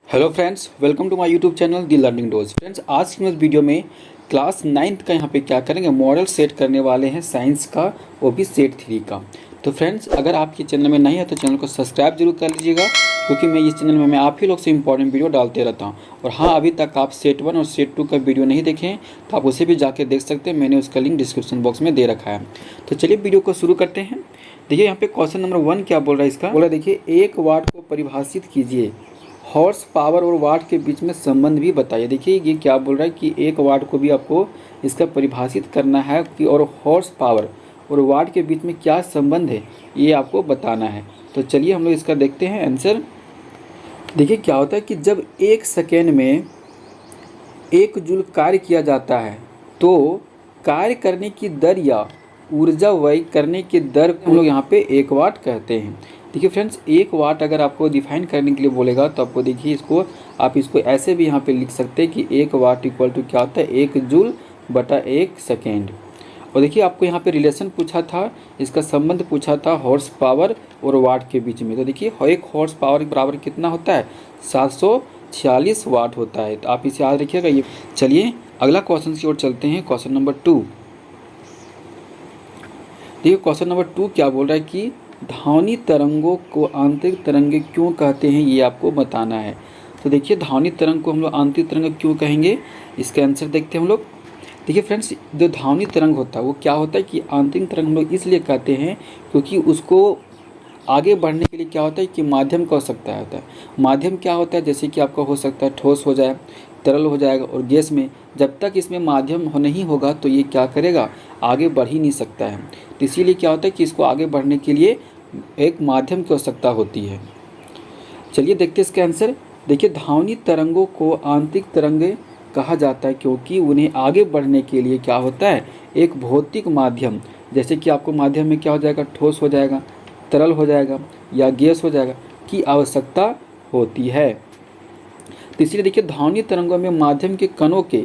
Hello friends, welcome to my YouTube channel the learning dose. Friends, आज की इस video में क्लास 9th का यहाँ पे क्या करेंगे, मॉडल सेट करने वाले हैं साइंस का, वो भी सेट 3 का। तो फ्रेंड्स, अगर आपके चैनल में नहीं है तो चैनल को सब्सक्राइब जरूर कर लीजिएगा, क्योंकि मैं इस चैनल में आप ही लोग से इंपॉर्टेंट वीडियो डालते रहता हूँ। और हाँ, अभी तक आप सेट 1 और सेट 2 का वीडियो नहीं देखें तो आप उसे भी जाके देख सकते हैं, मैंने उसका लिंक डिस्क्रिप्शन बॉक्स में दे रखा है। तो चलिए वीडियो को शुरू करते हैं। देखिए यहाँ पे क्वेश्चन नंबर 1 क्या बोल रहा है, इसका बोला देखिए, 1 वाट को परिभाषित कीजिए, हॉर्स पावर और वाट के बीच में संबंध भी बताइए। देखिए ये क्या बोल रहा है कि 1 वाट को भी आपको इसका परिभाषित करना है कि और हॉर्स पावर और वाट के बीच में क्या संबंध है, ये आपको बताना है। तो चलिए हम लोग इसका देखते हैं आंसर। देखिए क्या होता है कि जब 1 सेकेंड में 1 जूल कार्य किया जाता है तो कार्य करने की दर या ऊर्जा व्यय करने की दर को हम लोग यहाँ पे 1 वाट कहते हैं। देखिए फ्रेंड्स, 1 वाट अगर आपको डिफाइन करने के लिए बोलेगा तो आपको देखिए इसको आप इसको ऐसे भी यहाँ पे लिख सकते हैं कि 1 वाट इक्वल टू क्या होता है, 1 जूल बटा 1 सेकेंड। और देखिए आपको यहाँ पे रिलेशन पूछा था, इसका संबंध पूछा था हॉर्स पावर और वाट के बीच में। तो देखिए एक हॉर्स पावर के बराबर कितना होता है, 746 वाट होता है। तो आप इसे याद रखिएगा। ये चलिए अगला क्वेश्चन की ओर चलते हैं, क्वेश्चन नंबर 2। देखिए क्वेश्चन नंबर 2 क्या बोल रहा है कि ध्वनि तरंगों को आंतरिक तरंगे क्यों कहते हैं, ये आपको बताना है। तो देखिए ध्वनि तरंग को हम लोग आंतरिक तरंग क्यों कहेंगे, इसका आंसर देखते हैं हम लोग। देखिए फ्रेंड्स, जो ध्वनि तरंग होता है वो क्या होता है कि आंतरिक तरंग हम लोग इसलिए कहते हैं क्योंकि उसको आगे बढ़ने के लिए क्या होता है कि माध्यम की आवश्यकता होता है। माध्यम क्या होता है, जैसे कि आपका हो सकता है ठोस हो जाए, तरल हो जाएगा, और गैस में जब तक इसमें माध्यम नहीं होगा तो ये क्या करेगा, आगे बढ़ ही नहीं सकता है। तो इसीलिए क्या होता है कि इसको आगे बढ़ने के लिए एक माध्यम की आवश्यकता होती है। चलिए देखते हैं इसका आंसर। देखिए ध्वनि तरंगों को आंतरिक तरंगे कहा जाता है क्योंकि उन्हें आगे बढ़ने के लिए क्या होता है, एक भौतिक माध्यम, जैसे कि आपको माध्यम में क्या हो जाएगा, ठोस हो जाएगा, तरल हो जाएगा या गैस हो जाएगा, की आवश्यकता होती है। तो इसलिए देखिए ध्वनि तरंगों में माध्यम के कणों के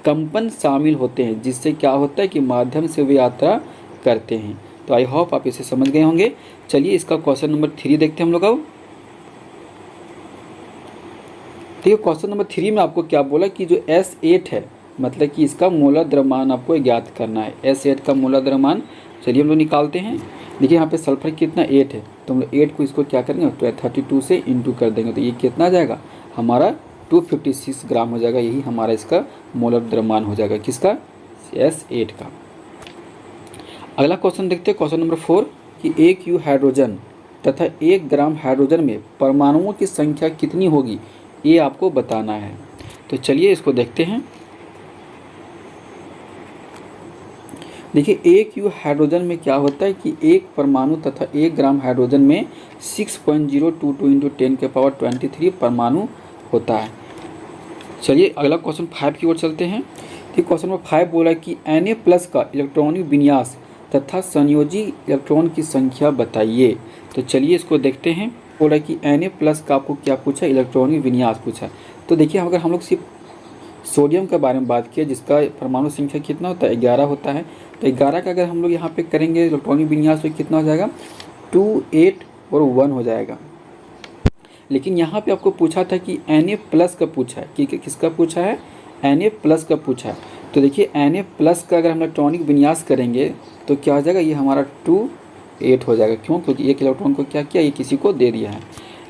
कंपन शामिल होते हैं, जिससे क्या होता है कि माध्यम से वे यात्रा करते हैं। तो आई होप आप इसे समझ गए होंगे। चलिए इसका क्वेश्चन नंबर 3 देखते हैं हम लोग अब। देखिए क्वेश्चन नंबर 3 में आपको क्या बोला कि जो S8 है, मतलब कि इसका मोलर द्रव्यमान आपको ज्ञात करना है। S8 का मोलर द्रव्यमान चलिए हम लोग निकालते हैं। देखिए यहाँ पे सल्फर कितना 8 है, तो हम लोग 8 को इसको क्या करेंगे, 32 से इंटू कर देंगे, तो ये कितना आ जाएगा हमारा 256 ग्राम हो जाएगा। यही हमारा इसका मोलर द्रव्यमान हो जाएगा, किसका, S8 का। अगला क्वेश्चन देखते हैं, क्वेश्चन नंबर 4 कि 1 यू हाइड्रोजन तथा 1 ग्राम हाइड्रोजन में परमाणुओं की संख्या कितनी होगी, ये आपको बताना है। तो चलिए इसको देखते हैं। देखिए 1 यू हाइड्रोजन में क्या होता है कि 1 परमाणु तथा 1 ग्राम हाइड्रोजन में 6.022 इंटू 10 के पावर 23 परमाणु होता है। चलिए अगला क्वेश्चन 5 की ओर चलते हैं। ठीक, क्वेश्चन नंबर 5 बोला कि Na+ का इलेक्ट्रॉनिक विन्यास तथा संयोजी इलेक्ट्रॉन की संख्या बताइए। तो चलिए इसको देखते हैं। बोला कि Na+ का आपको क्या पूछा, इलेक्ट्रॉनिक विन्यास पूछा। तो देखिए अगर हम लोग सिर्फ सोडियम के बारे में बात किया, जिसका परमाणु संख्या कितना होता है, 11 होता है, तो 11 का अगर हम लोग यहाँ पे करेंगे इलेक्ट्रॉनिक विन्यास तो कितना हो जाएगा, 2, 8 और 1 हो जाएगा। लेकिन यहाँ पे आपको पूछा था कि Na+ का पूछा है, कि किसका पूछा है, Na+ का पूछा है। तो देखिए Na+ का अगर हम इलेक्ट्रॉनिक विन्यास करेंगे तो क्या हो जाएगा, ये हमारा 2, 8 हो जाएगा। क्यों, क्योंकि एक इलेक्ट्रॉन को क्या किया, ये किसी को दे दिया है।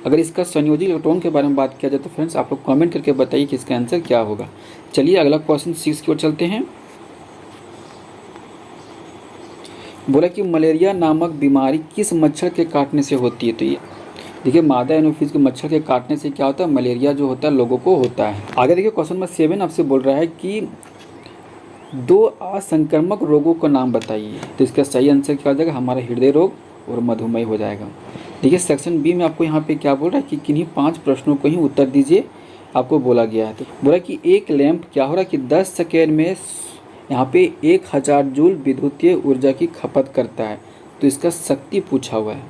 अगर इसका संयोजी इलेक्ट्रॉन के बारे में बात किया जाए तो फ्रेंड्स आप लोग कमेंट करके बताइए कि इसका आंसर क्या होगा। चलिए अगला क्वेश्चन 6 की ओर चलते हैं। बोला कि मलेरिया नामक बीमारी किस मच्छर के काटने से होती है। तो ये देखिए मादा एनोफिस के मच्छर के काटने से क्या होता है, मलेरिया जो होता है लोगों को होता है। आगे देखिए क्वेश्चन नंबर 7 आपसे बोल रहा है कि 2 असंक्रामक रोगों का नाम बताइए। तो इसका सही आंसर क्या हो जाएगा, हमारा हृदय रोग और मधुमेह हो जाएगा। देखिए सेक्शन बी में आपको यहाँ पे क्या बोल रहा है कि किन्हीं 5 प्रश्नों को ही उत्तर दीजिए, आपको बोला गया है। तो बोला कि एक लैंप क्या हो रहा है कि 10 सेकेंड में यहाँ पे 1000 जूल विद्युतीय ऊर्जा की खपत करता है। तो इसका शक्ति पूछा हुआ है,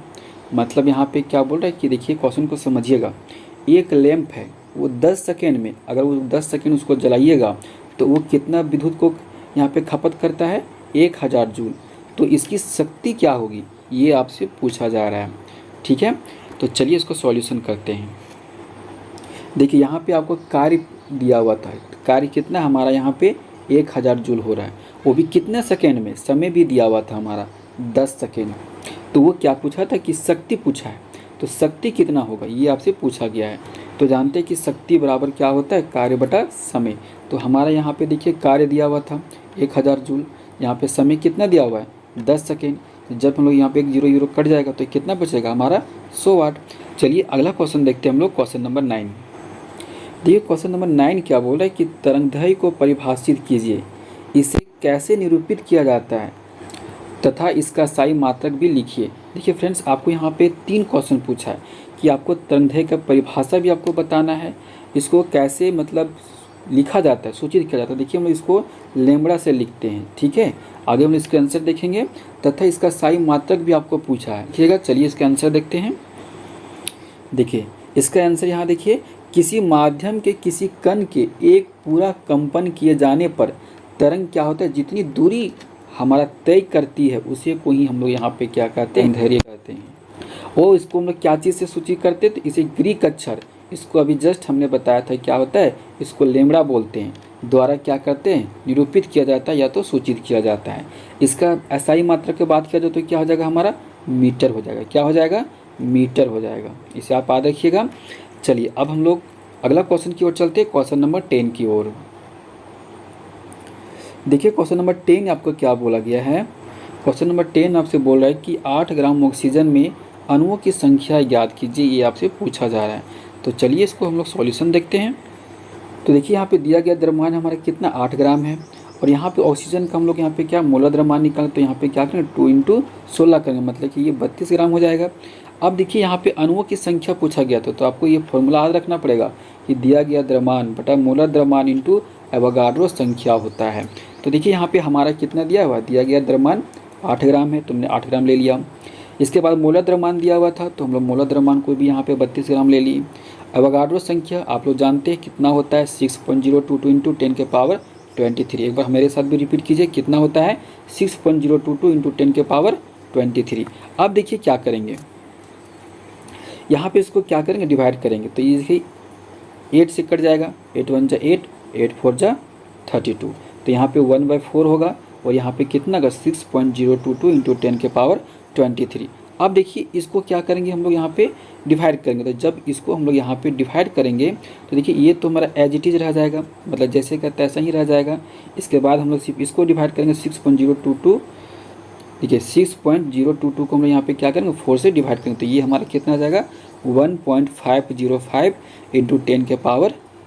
मतलब यहाँ पे क्या बोल रहा है कि देखिए क्वेश्चन को समझिएगा। एक लैंप है, वो 10 सेकेंड में, अगर वो 10 सेकेंड उसको जलाइएगा तो वो कितना विद्युत को यहाँ पे खपत करता है, 1000 जूल। तो इसकी शक्ति क्या होगी, ये आपसे पूछा जा रहा है। ठीक है, तो चलिए इसको सॉल्यूशन करते हैं। देखिए यहाँ पे आपको कार्य दिया हुआ था, कार्य कितना हमारा यहाँ पे 1000 जूल हो रहा है, वो भी कितने सेकेंड में, समय भी दिया हुआ था हमारा 10 सेकेंड। तो वो क्या पूछा था कि शक्ति पूछा है, तो शक्ति कितना होगा ये आपसे पूछा गया है। तो जानते हैं कि शक्ति बराबर क्या होता है, कार्य बटा समय। तो हमारा यहाँ पे देखिए कार्य दिया हुआ था 1000 जूल, यहाँ पे समय कितना दिया हुआ है 10 सेकेंड। जब हम लोग यहाँ पे एक 0 0 कट जाएगा तो कितना बचेगा हमारा 100 वाट। चलिए अगला क्वेश्चन देखते हैं हम लोग, क्वेश्चन नंबर 9। देखिए क्वेश्चन नंबर 9 क्या बोल रहा है कि तरंगदैर्घ्य को परिभाषित कीजिए, इसे कैसे निरूपित किया जाता है तथा इसका साई मात्रक भी लिखिए। देखिए फ्रेंड्स, आपको यहाँ पे 3 क्वेश्चन पूछा है कि आपको तरंगदैर्घ्य का परिभाषा भी आपको बताना है, इसको कैसे मतलब लिखा जाता है, सूचित किया जाता है। देखिए हम लोग इसको लैम्बडा से लिखते हैं, ठीक है। आगे हम इसके आंसर देखेंगे तथा इसका साई मात्रक भी आपको पूछा है, देखिएगा। चलिए इसके आंसर देखते हैं। देखिए इसका आंसर यहाँ देखिए, किसी माध्यम के किसी कण के एक पूरा कंपन किए जाने पर तरंग क्या होता है, जितनी दूरी हमारा तय करती है उसे को ही हम लोग यहाँ पे क्या कहते हैं, धैर्य कहते हैं। और इसको हम लोग क्या चीज़ से सूचित करते हैं, तो इसे ग्रीक अक्षर, इसको अभी जस्ट हमने बताया था क्या होता है, इसको लैम्बडा बोलते हैं, द्वारा क्या करते हैं, निरूपित किया जाता है या तो सूचित किया जाता है। इसका एसआई मात्रा की बात किया जाए तो क्या हो जाएगा हमारा, मीटर हो जाएगा। क्या हो जाएगा, मीटर हो जाएगा। इसे आप याद रखिएगा। चलिए अब हम लोग अगला क्वेश्चन की ओर चलते हैं, क्वेश्चन नंबर 10 की ओर। देखिए क्वेश्चन नंबर 10 आपको क्या बोला गया है। क्वेश्चन नंबर 10 आपसे बोल रहा है कि 8 ग्राम ऑक्सीजन में अणुओं की संख्या ज्ञात कीजिए, ये आपसे पूछा जा रहा है। तो चलिए इसको हम लोग सॉल्यूशन देखते हैं। तो देखिए यहाँ पे दिया गया द्रव्यमान हमारा कितना 8 ग्राम है, और यहाँ पे ऑक्सीजन का हम लोग यहाँ पे क्या मोलर द्रव्यमान निकालें, तो यहाँ पे क्या करेंगे 2 × 16 करेंगे, मतलब कि ये 32 ग्राम हो जाएगा। अब देखिए यहाँ पे अणुओं की संख्या पूछा गया था, तो आपको ये फॉर्मूला याद रखना पड़ेगा कि दिया गया द्रव्यमान बटा मोलर द्रव्यमान इंटू एवोगाड्रो संख्या होता है। तो देखिए यहाँ पे हमारा कितना दिया हुआ, दिया गया द्रव्यमान 8 ग्राम है, तुमने 8 ग्राम ले लिया। इसके बाद मोलर द्रव्यमान दिया हुआ था, तो हम लोग मोलर द्रव्यमान को भी यहाँ पे 32 ग्राम ले लिए। एवोगाड्रो संख्या आप लोग जानते हैं कितना होता है, 6.022 × 10⁻23। एक बार मेरे साथ भी रिपीट कीजिए, कितना होता है 6.022 × 10⁻23। अब देखिए क्या करेंगे, यहाँ पे इसको क्या करेंगे, डिवाइड करेंगे। तो ये 8 से कट जाएगा, 8 × 1 = 8, 8 × 4 = 32। तो यहाँ पे 1/4 होगा, और यहाँ पे कितना का 6.022 × 10⁻23। अब देखिए इसको क्या करेंगे हम लोग यहाँ पे डिवाइड करेंगे। तो जब इसको हम लोग यहाँ पे डिवाइड करेंगे तो देखिए ये तो हमारा एज इट इज़ रह जाएगा, मतलब जैसे का तैसा ही रह जाएगा। इसके बाद हम लोग सिर्फ इसको डिवाइड करेंगे 6.022, देखिए 6.022 को हम लोग यहाँ पे क्या करेंगे 4 से डिवाइड करेंगे, तो ये हमारा कितना आ जाएगा 1.505 ×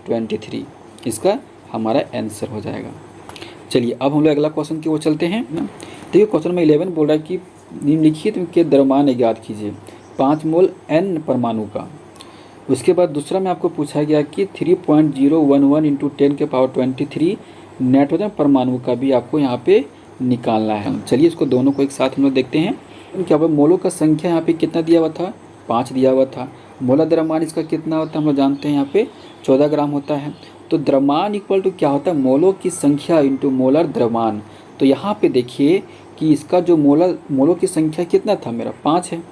10⁻23। इसका हमारा आंसर हो जाएगा। चलिए अब हम लोग अगला क्वेश्चन की ओर चलते हैं। देखिए क्वेश्चन में 11 बोल रहा है कि निम्नलिखित के द्रव्यमान ज्ञात कीजिए 5 मोल N परमाणु का। उसके बाद दूसरा में आपको पूछा गया कि 3.011 × 10⁻23 नाइट्रोजन परमाणु का भी आपको यहाँ पे निकालना है। चलिए इसको दोनों को एक साथ हम लोग देखते हैं। क्या बोले, मोलों का संख्या यहाँ पे कितना दिया हुआ था, 5 दिया हुआ था। मोलर द्रव्यमान इसका कितना होता है हम लोग जानते हैं, यहाँ पे 14 ग्राम होता है। तो द्रव्यमान इक्वल टू क्या होता है, मोलों की संख्या इंटू मोलर द्रव्यमान। तो यहाँ पे देखिए कि इसका जो मोलों की संख्या कितना था, मेरा 5 है,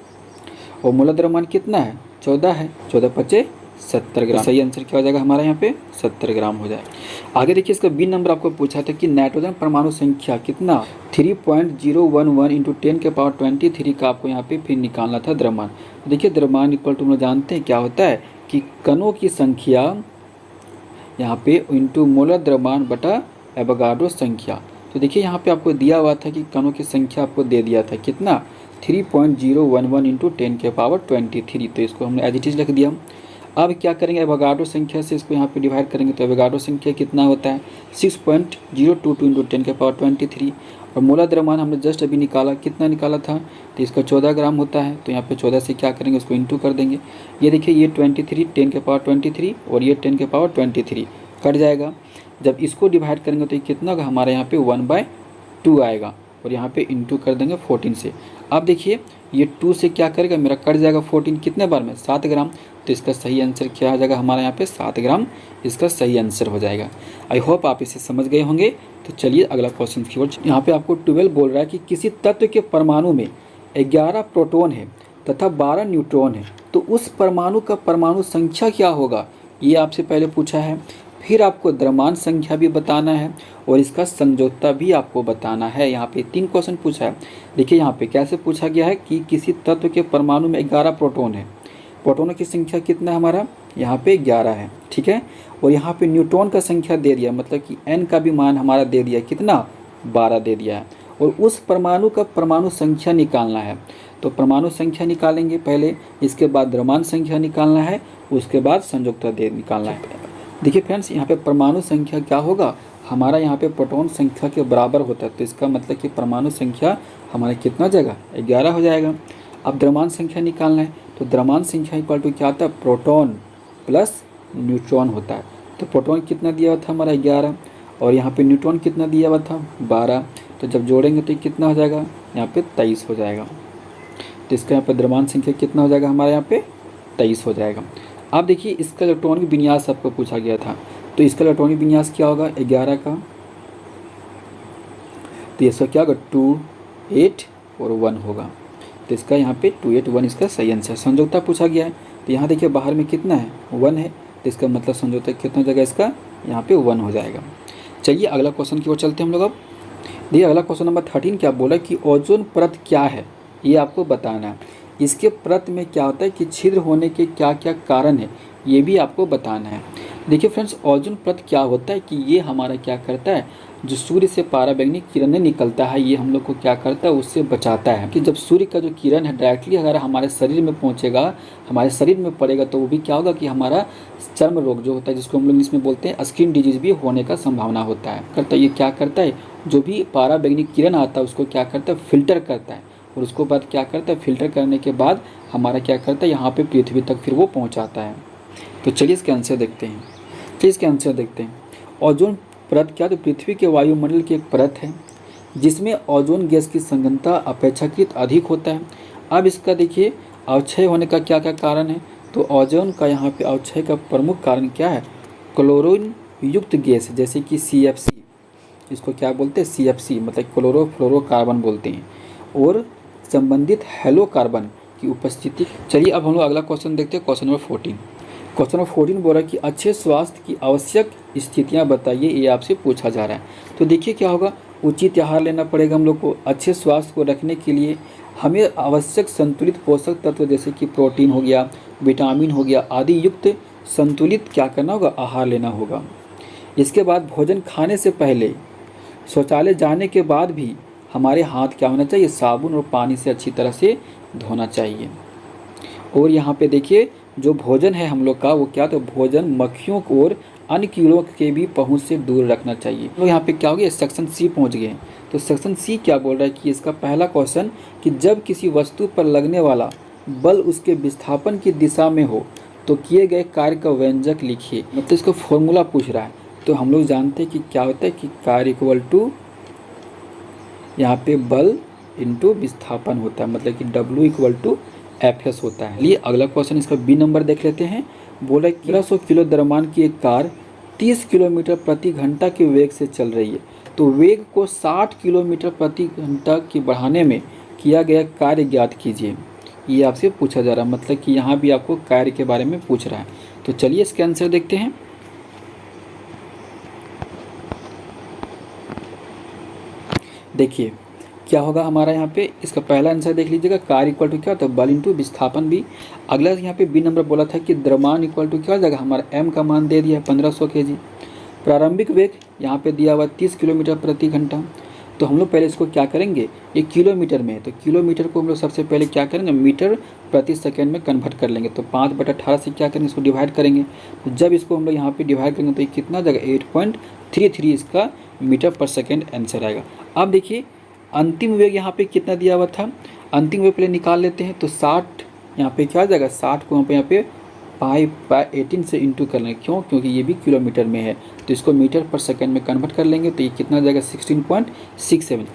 और मोलर द्रव्यमान कितना है 14 है, 14 × 5 = 70 ग्राम। सही आंसर क्या हो जाएगा हमारा यहाँ पे 70 ग्राम हो जाएगा। आगे देखिए इसका बी नंबर आपको पूछा था कि नाइट्रोजन परमाणु संख्या कितना 3.011 × 10⁻23 का आपको यहाँ पे फिर निकालना था द्रव्यमान। देखिए द्रव्यमान इक्वल टू हम लोग जानते हैं क्या होता है कि कणों की संख्या यहाँ पे इंटू मोलर द्रव्यमान बटा एवोगाड्रो संख्या। तो देखिए यहाँ पे आपको दिया हुआ था कि कणों की संख्या आपको दे दिया था कितना 3.011 × 10⁻23। तो इसको हमने एज इट इज़ लिख दिया। अब क्या करेंगे, एवोगाड्रो संख्या से इसको यहाँ पे डिवाइड करेंगे। तो एवोगाड्रो संख्या कितना होता है 6.022 × 10⁻23, और मोलर द्रव्यमान हमने जस्ट अभी निकाला, कितना निकाला था, तो इसका 14 ग्राम होता है। तो यहाँ पे 14 से क्या करेंगे, उसको इंटू कर देंगे। ये देखिए ये 23 10⁻23 और ये 10⁻23 कट जाएगा। जब इसको डिवाइड करेंगे तो ये कितना होगा हमारे यहाँ पे 1/2 आएगा, और यहाँ पे इंटू कर देंगे 14 से। अब देखिए ये 2 से क्या करेगा, मेरा कट जाएगा 14 कितने बार में 7 ग्राम। तो इसका सही आंसर क्या हो जाएगा हमारा यहाँ पे 7 ग्राम, इसका सही आंसर हो जाएगा। आई होप आप इसे समझ गए होंगे। तो चलिए अगला क्वेश्चन की ओर। यहाँ पे आपको 12 बोल रहा है कि किसी तत्व के परमाणु में 11 प्रोटॉन है तथा 12 न्यूट्रॉन है, तो उस परमाणु का परमाणु संख्या क्या होगा ये आपसे पहले पूछा है। फिर आपको द्रव्यमान संख्या भी बताना है और इसका संयोजकता भी आपको बताना है। यहाँ पे 3 क्वेश्चन पूछा है। देखिए यहाँ पे कैसे पूछा गया है कि किसी तत्व के परमाणु में 11 प्रोटॉन है। प्रोटॉनों की संख्या कितना है हमारा, यहाँ पे 11 है, ठीक है। और यहाँ पे न्यूट्रॉन का संख्या दे दिया, मतलब कि n का भी मान हमारा दे दिया, कितना, 12 दे दिया है। और उस परमाणु का परमाणु संख्या निकालना है। तो परमाणु संख्या निकालेंगे पहले, इसके बाद द्रव्यमान संख्या निकालना है, उसके बाद संयोजकता दे निकालना है। देखिए फ्रेंड्स, यहाँ पे परमाणु संख्या क्या होगा, हमारा यहाँ पे प्रोटॉन संख्या के बराबर होता है। तो इसका मतलब कि परमाणु संख्या हमारा कितना हो जाएगा, 11 हो जाएगा। अब द्रव्यमान संख्या निकालना है, तो द्रव्यमान संख्या इक्वल टू क्या होता है, प्रोटॉन प्लस न्यूट्रॉन होता है। तो प्रोटॉन कितना दिया हुआ था हमारा, 11, और यहाँ पे न्यूट्रॉन कितना दिया हुआ था, 12। तो जब जोड़ेंगे तो कितना हो जाएगा, यहाँ पे 23 हो जाएगा। तो इसका यहाँ पे द्रव्यमान संख्या कितना हो जाएगा हमारे यहाँ पे, 23 हो जाएगा। अब देखिए इसका इलेक्ट्रॉनिक विन्यास आपको पूछा गया था। तो इसका इलेक्ट्रॉनिक विन्यास क्या होगा, 11 का, तो इसका क्या होगा, 2, 8 और 1 होगा। तो इसका यहाँ पे 2, 8, 1 इसका सही आंसर। संयोजकता पूछा गया है, तो यहाँ देखिए बाहर में कितना है, 1 है। तो इसका मतलब संयोजकता कितना हो जाएगा इसका, यहाँ पे 1 हो जाएगा। चलिए अगला क्वेश्चन की ओर चलते हैं हम लोग। अब देखिए अगला क्वेश्चन नंबर 13 क्या बोला कि ओजोन परत क्या है, ये आपको बताना है। इसके परत में क्या होता है कि छिद्र होने के क्या क्या कारण है, ये भी आपको बताना है। देखिए फ्रेंड्स, ओजोन परत क्या होता है कि ये हमारा क्या करता है, जो सूर्य से पराबैंगनी किरणें निकलता है, ये हम लोग को क्या करता है, उससे बचाता है। कि जब सूर्य का जो किरण है डायरेक्टली अगर हमारे शरीर में पहुंचेगा, हमारे शरीर में पड़ेगा, तो वो भी क्या होगा कि हमारा चर्म रोग जो होता है, जिसको हम लोग इसमें बोलते हैं स्किन डिजीज, भी होने का संभावना होता है। करता ये क्या करता है, जो भी पराबैंगनी किरण आता है उसको क्या करता है, फिल्टर करता है, और उसको बाद क्या करता है, फिल्टर करने के बाद हमारा क्या करता है, यहाँ पे पृथ्वी तक फिर वो पहुँचाता है। तो चलिए इसके आंसर देखते हैं। ओजोन परत क्या, तो पृथ्वी के वायुमंडल की एक परत है जिसमें ओजोन गैस की संघनता अपेक्षाकृत अधिक होता है। अब इसका देखिए अवक्षय होने का क्या क्या कारण है, तो ओजोन का यहाँ पे अवक्षय का प्रमुख कारण क्या है, क्लोरीन युक्त गैस जैसे कि CFC, इसको क्या बोलते हैं, CFC मतलब क्लोरोफ्लोरोकार्बन बोलते हैं, और संबंधित हैलो कार्बन की उपस्थिति। चलिए अब हम लोग अगला क्वेश्चन देखते हैं, क्वेश्चन नंबर 14। क्वेश्चन नंबर 14 बोल रहा है कि अच्छे स्वास्थ्य की आवश्यक स्थितियां बताइए, ये आपसे पूछा जा रहा है। तो देखिए क्या होगा, उचित आहार लेना पड़ेगा हम लोग को। अच्छे स्वास्थ्य को रखने के लिए हमें आवश्यक संतुलित पोषक तत्व जैसे कि प्रोटीन हो गया, विटामिन हो गया आदि युक्त संतुलित क्या करना होगा, आहार लेना होगा। इसके बाद भोजन खाने से पहले, शौचालय जाने के बाद भी हमारे हाथ क्या होना चाहिए, साबुन और पानी से अच्छी तरह से धोना चाहिए। और यहाँ पे देखिए जो भोजन है हम लोग का वो क्या, तो भोजन मक्खियों को और अन्य कीड़ों के भी पहुंच से दूर रखना चाहिए। तो यहाँ पे क्या हो गया, सेक्शन C पहुंच गए। तो सेक्शन C क्या बोल रहा है कि इसका पहला क्वेश्चन कि जब किसी वस्तु पर लगने वाला बल उसके विस्थापन की दिशा में हो तो किए गए कार्य का व्यंजक लिखिए। मतलब इसको फॉर्मूला पूछ रहा है। तो हम लोग जानते हैं कि क्या होता है कि कार्य इक्वल टू यहाँ पे बल इंटू विस्थापन होता है, मतलब कि W इक्वल टू FS होता है। लिए अगला क्वेश्चन इसका B नंबर देख लेते हैं। बोला 1100 किलो द्रव्यमान की एक कार 30 किलोमीटर प्रति घंटा के वेग से चल रही है, तो वेग को 60 किलोमीटर प्रति घंटा की बढ़ाने में किया गया कार्य ज्ञात कीजिए। ये आपसे पूछा जा रहा है, मतलब कि यहाँ भी आपको कार्य के बारे में पूछ रहा है। तो चलिए इसके आंसर देखते हैं। देखिए क्या होगा हमारा यहाँ पे, इसका पहला आंसर देख लीजिएगा, कार्य इक्वल टू क्या होता है, बल इंटू विस्थापन भी। अगला यहाँ पे B नंबर बोला था कि द्रव्यमान इक्वल टू क्या हो जाएगा, हमारा M का मान दे दिया 1500 kg। प्रारंभिक वेग यहाँ पे दिया हुआ 30 किलोमीटर प्रति घंटा। तो हम लोग पहले इसको क्या करेंगे, ये किलोमीटर में है, तो किलोमीटर को हम लोग सबसे पहले क्या करेंगे, मीटर प्रति सेकेंड में कन्वर्ट कर लेंगे। तो 5/18 से क्या करेंगे, इसको डिवाइड करेंगे। तो जब इसको हम लोग यहाँ पे डिवाइड करेंगे तो ये कितना हो जाएगा, 8.33 इसका मीटर पर सेकेंड आंसर आएगा। अब देखिए अंतिम वेग यहाँ पे कितना दिया हुआ था, अंतिम वेग पहले निकाल लेते हैं। तो 60 यहाँ पे क्या आ जाएगा, 60 को यहाँ पे 5/18 से इंटू कर लेंगे। क्यों, क्योंकि ये भी किलोमीटर में है, तो इसको मीटर पर सेकंड में कन्वर्ट कर लेंगे। तो ये कितना आ जाएगा, 16.67।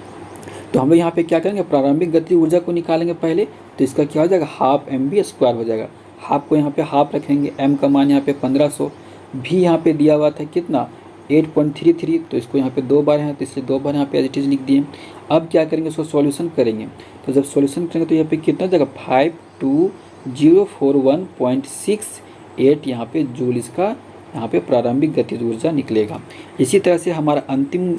तो हम लोग यहाँ पे क्या करेंगे, प्रारंभिक गति ऊर्जा को निकालेंगे पहले। तो इसका क्या हो जाएगा, हाफ mv² हो जाएगा। हाफ को यहाँ पे हाफ रखेंगे, m का मान यहाँ पे 1500, भी यहाँ पे दिया हुआ था कितना 8.33, तो इसको यहाँ पे 2 बार है, तो इसलिए 2 बार यहाँ पे एज इट इज लिख दिए। अब क्या करेंगे, इसको सॉल्यूशन करेंगे। तो जब सॉल्यूशन करेंगे तो यहाँ पे कितना जाएगा, 52041.6 8 यहाँ पे जूल इसका यहाँ पे प्रारंभिक गतिज ऊर्जा निकलेगा। इसी तरह से हमारा अंतिम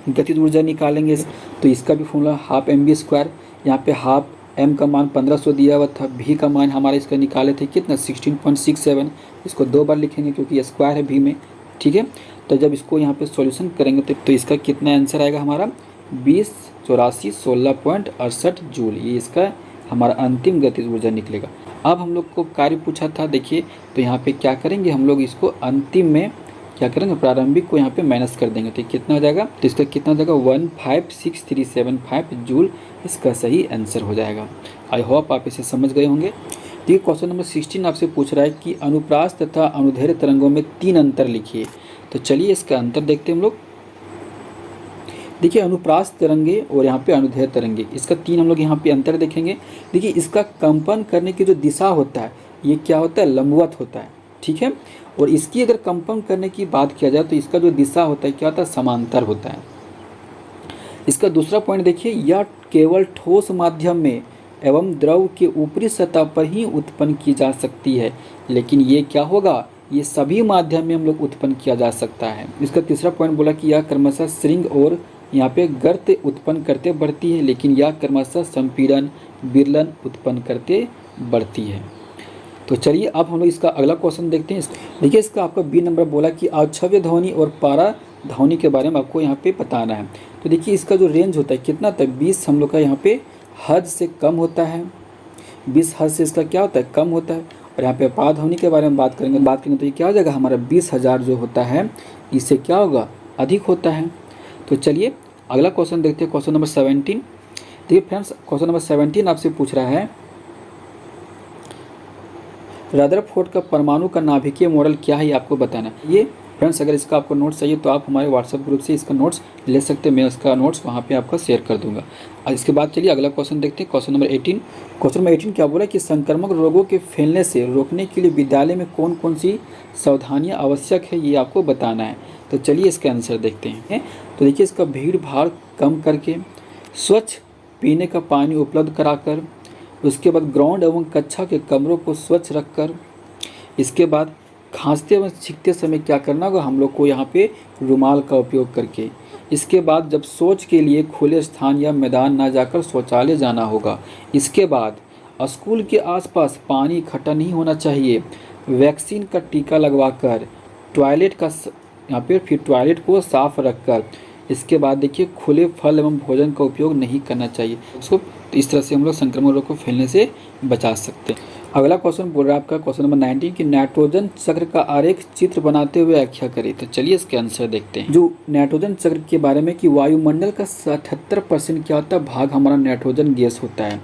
गतिज ऊर्जा निकालेंगे तो इसका भी फॉर्मूला हाफ mv²। यहाँ पे हाफ m का मान 1500 दिया हुआ था, v का मान हमारा इसका निकाले थे कितना 16.67। इसको 2 बार लिखेंगे क्योंकि ये स्क्वायर है v में, ठीक है। तो जब इसको यहाँ पे सॉल्यूशन करेंगे तो इसका कितना आंसर आएगा हमारा 208416.68 जूल। ये इसका हमारा अंतिम गतिज ऊर्जा निकलेगा। अब हम लोग को कार्य पूछा था, देखिए तो यहाँ पे क्या करेंगे हम लोग, इसको अंतिम में क्या करेंगे, प्रारंभिक को यहाँ पे माइनस कर देंगे तो कितना हो जाएगा, तो इसका कितना हो जाएगा 156375 जूल इसका सही आंसर हो जाएगा। आई होप आप इसे समझ गए होंगे। देखिए क्वेश्चन नंबर 16 आपसे पूछ रहा है कि अनुप्रास तथा अनुदैर्ध्य तरंगों में 3 अंतर लिखिए। तो चलिए इसका अंतर देखते हैं हम लोग। देखिए अनुप्रास तरंगे और यहाँ पे अनुदैर्ध्य तरंगे, इसका 3 हम लोग यहाँ पे अंतर देखेंगे। देखिए इसका कंपन करने की जो दिशा होता है ये क्या होता है, लंबवत होता है, ठीक है। और इसकी अगर कंपन करने की बात किया जाए तो इसका जो दिशा होता है क्या होता है, समांतर होता है। इसका दूसरा पॉइंट देखिए, यह केवल ठोस माध्यम में एवं द्रव के ऊपरी सतह पर ही उत्पन्न की जा सकती है, लेकिन ये क्या होगा, ये सभी माध्यम में हम लोग उत्पन्न किया जा सकता है। इसका तीसरा पॉइंट बोला कि यह क्रमशः श्रृंग और यहाँ पे गर्त उत्पन्न करते बढ़ती है, लेकिन यह क्रमशः संपीड़न विरलन उत्पन्न करते बढ़ती है। तो चलिए अब हम लोग इसका अगला क्वेश्चन देखते हैं। देखिए इसका आपका बी नंबर बोला कि अक्षव्य ध्वनि और पारा ध्वनि के बारे में आपको यहाँ पे बताना है। तो देखिए इसका जो रेंज होता है कितना तक, 20 हम लोग का यहाँ पे हद से कम होता है, 20 हद से इसका क्या होता है, कम होता है। और यहाँ पे पारा ध्वनि के बारे में बात करेंगे तो ये क्या हो जाएगा, हमारा 20,000 जो होता है इससे क्या होगा, अधिक होता है। तो चलिए अगला क्वेश्चन देखते हैं, क्वेश्चन नंबर 17। देखिए फ्रेंड्स क्वेश्चन नंबर 17 आपसे पूछ रहा है रदरफोर्ड का परमाणु का नाभिकीय मॉडल क्या है, ये आपको बताना है। ये फ्रेंड्स अगर इसका आपको नोट्स चाहिए तो आप हमारे व्हाट्सएप ग्रुप से इसका नोट्स ले सकते हैं, मैं उसका नोट्स वहाँ पे आपका शेयर कर दूंगा। और इसके बाद चलिए अगला क्वेश्चन देखते हैं, क्वेश्चन नंबर 18। क्वेश्चन नंबर 18 क्या बोला कि संक्रामक रोगों के फैलने से रोकने के लिए विद्यालय में कौन कौन सी सावधानियाँ आवश्यक है, ये आपको बताना है। तो चलिए इसका आंसर देखते हैं। तो देखिए इसका भीड़ भाड़ कम करके, स्वच्छ पीने का पानी उपलब्ध कराकर, उसके बाद ग्राउंड एवं कक्षा के कमरों को स्वच्छ रखकर, इसके बाद खांसते एवं छींकते समय क्या करना होगा हम लोग को यहाँ पे रुमाल का उपयोग करके। इसके बाद जब शौच के लिए खुले स्थान या मैदान ना जाकर शौचालय जाना होगा। इसके बाद स्कूल के आसपास पानी इकट्ठा नहीं होना चाहिए। वैक्सीन का टीका लगवाकर, टॉयलेट का यहाँ पे फिर टॉयलेट को साफ रखकर, इसके बाद देखिए खुले फल एवं भोजन का उपयोग नहीं करना चाहिए उसको। तो इस तरह से हम लोग संक्रमण रोग को फैलने से बचा सकते हैं। अगला क्वेश्चन बोल रहा है आपका क्वेश्चन नंबर 19 कि नाइट्रोजन चक्र का आरेख चित्र बनाते हुए व्याख्या करें। तो चलिए इसके आंसर देखते हैं। जो नाइट्रोजन चक्र के बारे में कि वायुमंडल का 77% क्या होता है भाग हमारा नाइट्रोजन गैस होता है।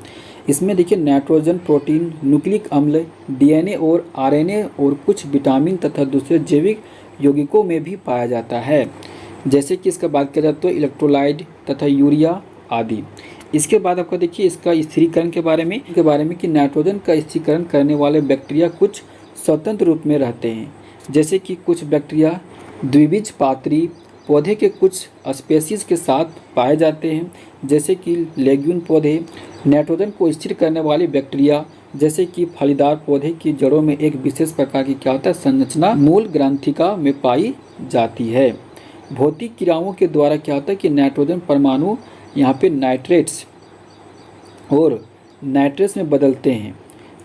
इसमें देखिए नाइट्रोजन प्रोटीन, न्यूक्लिक अम्ल, डीएनए और आरएनए और कुछ विटामिन तथा दूसरे जैविक यौगिकों में भी पाया जाता है, जैसे कि इसका बात किया जाए तो इलेक्ट्रोलाइट तथा यूरिया आदि। इसके बाद आपका देखिए इसका स्थिरीकरण के बारे में कि नाइट्रोजन का स्थिरीकरण करने वाले बैक्टीरिया कुछ स्वतंत्र रूप में रहते हैं, जैसे कि कुछ बैक्टीरिया द्विबीजपात्री पौधे के कुछ स्पेसीज के साथ पाए जाते हैं, जैसे कि लेग्यून पौधे। नाइट्रोजन को स्थिर करने वाले बैक्टीरिया जैसे कि फलीदार पौधे की जड़ों में एक विशेष प्रकार की क्या होता है संरचना मूल ग्रंथिका में पाई जाती है। भौतिक क्रियाओं के द्वारा क्या होता है कि नाइट्रोजन परमाणु यहाँ पे नाइट्रेट्स और नाइट्रेट्स में बदलते हैं।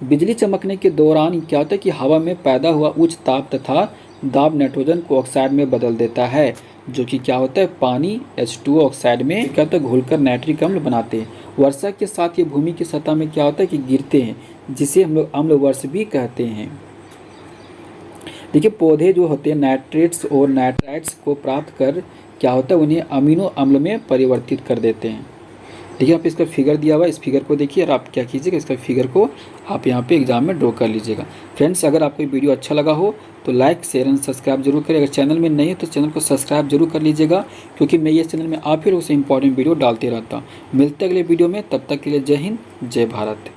बिजली चमकने के दौरान क्या होता है कि हवा में पैदा हुआ उच्च ताप तथा दाब नाइट्रोजन को ऑक्साइड में बदल देता है, जो कि क्या होता है पानी H2O ऑक्साइड में क्या होता है घुलकर नाइट्रिक अम्ल बनाते हैं। वर्षा के साथ ये भूमि की सतह में क्या होता है कि गिरते हैं, जिसे हम लोग अम्ल वर्ष भी कहते हैं। देखिए पौधे जो होते हैं नाइट्रेट्स और नाइट्राइट्स को प्राप्त कर क्या होता है उन्हें अमीनो अम्ल में परिवर्तित कर देते हैं। देखिए आप इसका फिगर दिया हुआ है, इस फिगर को देखिए और आप क्या कीजिएगा इसका फिगर को आप यहाँ पे एग्जाम में ड्रॉ कर लीजिएगा। फ्रेंड्स अगर आपको वीडियो अच्छा लगा हो तो लाइक शेयर एंड सब्सक्राइब जरूर करें। अगर चैनल में नहीं है तो चैनल को सब्सक्राइब जरूर कर लीजिएगा, क्योंकि मैं ये चैनल में आप ही लोगों से इंपॉर्टेंट वीडियो डालते रहता हूँ। मिलते अगले वीडियो में, तब तक के लिए जय हिंद जय भारत।